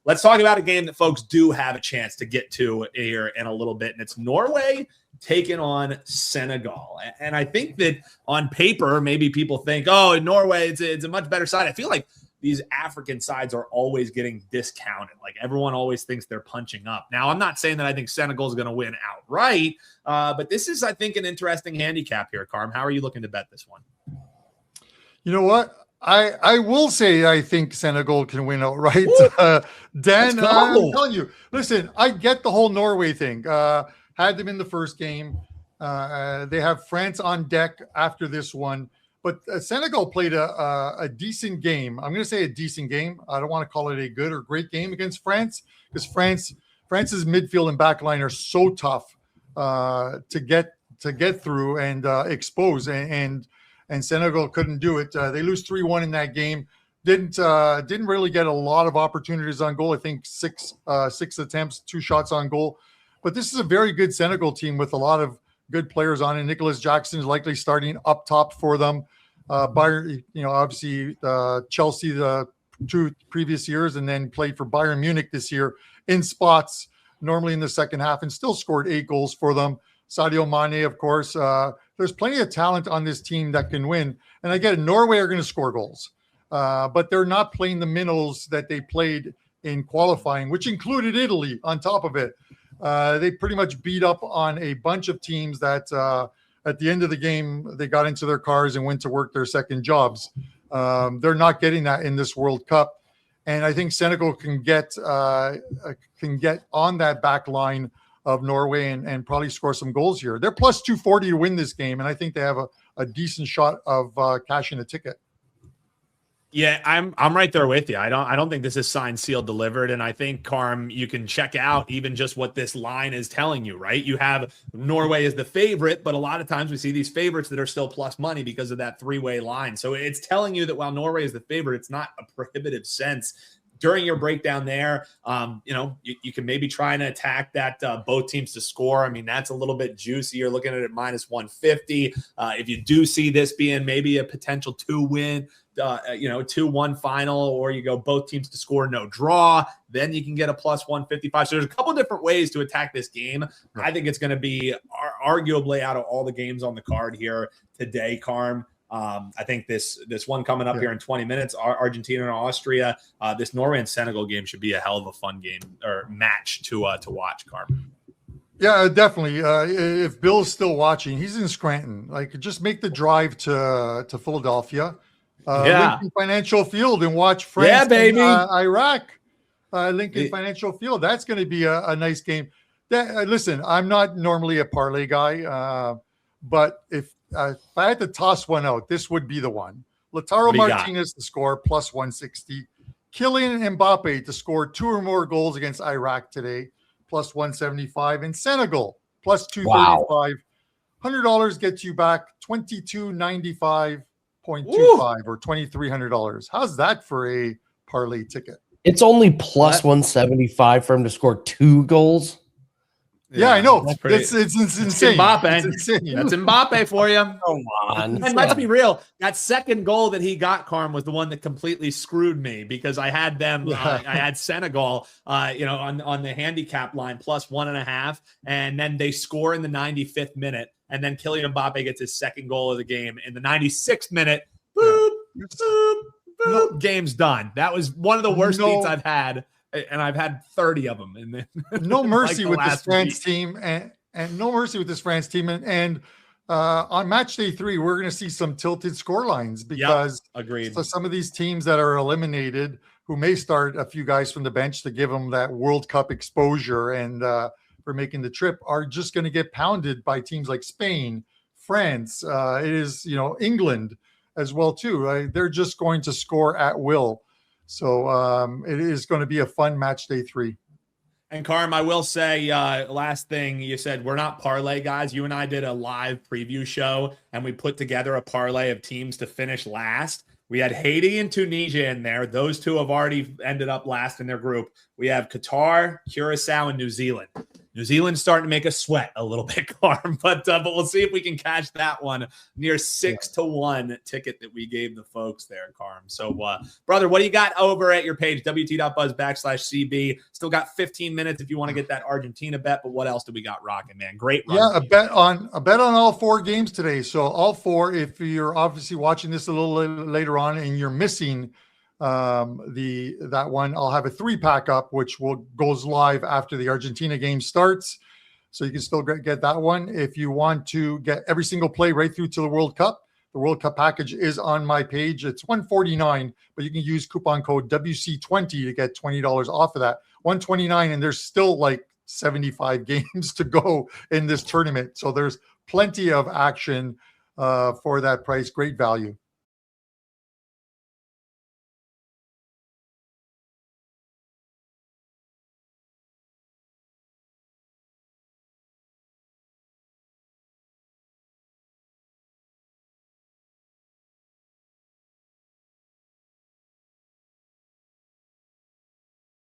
let's talk about a game that folks do have a chance to get to here in a little bit, and it's Norway taking on Senegal. And I think that on paper, maybe people think, oh, in Norway, it's a much better side. I feel like these African sides are always getting discounted. Like everyone always thinks they're punching up. Now, I'm not saying that I think Senegal is going to win outright, but this is, I think, an interesting handicap here, Carm. How are you looking to bet this one? You know what? I will say I think Senegal can win outright. Dan, I'm telling you, listen, I get the whole Norway thing. Had them in the first game. They have France on deck after this one. But Senegal played a decent game. I'm going to say a decent game. I don't want to call it a good or great game against France because France's midfield and back line are so tough to get through and expose. And Senegal couldn't do it. They lose 3-1 in that game. Didn't really get a lot of opportunities on goal. I think six attempts, 2 shots on goal. But this is a very good Senegal team with a lot of good players on it. Nicholas Jackson is likely starting up top for them. Bayern, obviously Chelsea the 2 previous years, and then played for Bayern Munich this year in spots, normally in the second half, and still scored 8 goals for them. Sadio Mane, of course. There's plenty of talent on this team that can win. And again, Norway are going to score goals, but they're not playing the minnows that they played in qualifying, which included Italy on top of it. They pretty much beat up on a bunch of teams that at the end of the game, they got into their cars and went to work their second jobs. They're not getting that in this World Cup. And I think Senegal can get on that back line of Norway and probably score some goals here. They're plus 240 to win this game, and I think they have a decent shot of cashing a ticket. Yeah, I'm right there with you. I don't think this is signed, sealed, delivered. And I think, Carm, you can check out even just what this line is telling you, right? You have Norway as the favorite, but a lot of times we see these favorites that are still plus money because of that 3-way line. So it's telling you that while Norway is the favorite, it's not a prohibitive sense. During your breakdown there, you can maybe try and attack that both teams to score. I mean, that's a little bit juicy. You're looking at it minus 150. If you do see this being maybe a potential 2-win, 2-1 final, or you go both teams to score, no draw, then you can get a plus 155. So there's a couple different ways to attack this game. I think it's going to be arguably out of all the games on the card here today, Carm. I think this one coming up here in 20 minutes, Argentina and Austria, this Norway and Senegal game should be a hell of a fun game or match to watch, Carm. Yeah, definitely. If Bill's still watching, he's in Scranton. Like, just make the drive to Philadelphia. Lincoln Financial Field and watch France and Iraq. Lincoln Financial Field. That's going to be a nice game. Listen, I'm not normally a parlay guy, but if I had to toss one out, this would be the one. Lautaro Martinez to score plus 160. Kylian Mbappe to score 2 or more goals against Iraq today, plus 175. And Senegal plus 235. Wow. $100 gets you back $22.95.25 or $2,300. How's that for a parlay ticket? It's only plus 175 for him to score 2 goals. Yeah, I know. It's insane. Mbappe. It's insane. That's Mbappe for you. Come on. And let's be real. That second goal that he got, Carm, was the one that completely screwed me because I had them. I had Senegal, on the handicap line plus 1.5, and then they score in the 95th minute, and then Kylian Mbappe gets his second goal of the game in the 96th minute. Boop, boop, boop. Game's done. That was one of the worst beats I've had. And I've had 30 of them. No mercy with this France team, and no mercy with this France team. And on match day 3, we're going to see some tilted score lines because agreed. So some of these teams that are eliminated, who may start a few guys from the bench to give them that World Cup exposure and for making the trip, are just going to get pounded by teams like Spain, France. It is England as well too. Right? They're just going to score at will. So it is going to be a fun match day 3. And Carm, I will say, last thing you said, we're not parlay guys. You and I did a live preview show, and we put together a parlay of teams to finish last. We had Haiti and Tunisia in there. Those 2 have already ended up last in their group. We have Qatar, Curacao, and New Zealand. New Zealand's starting to make us sweat a little bit, Carm, but we'll see if we can catch that one near 6-1 ticket that we gave the folks there, Carm. So, brother, what do you got over at your page, wt.buzz/CB? Still got 15 minutes if you want to get that Argentina bet, but what else do we got rocking, man? Great run. Yeah, a bet on all 4 games today. So all 4, if you're obviously watching this a little later on and you're missing that one, I'll have a 3-pack up, which goes live after the Argentina game starts. So you can still get that one. If you want to get every single play right through to the World Cup package is on my page. It's $149, but you can use coupon code WC20 to get $20 off of that. $129, and there's still like 75 games to go in this tournament. So there's plenty of action for that price. Great value.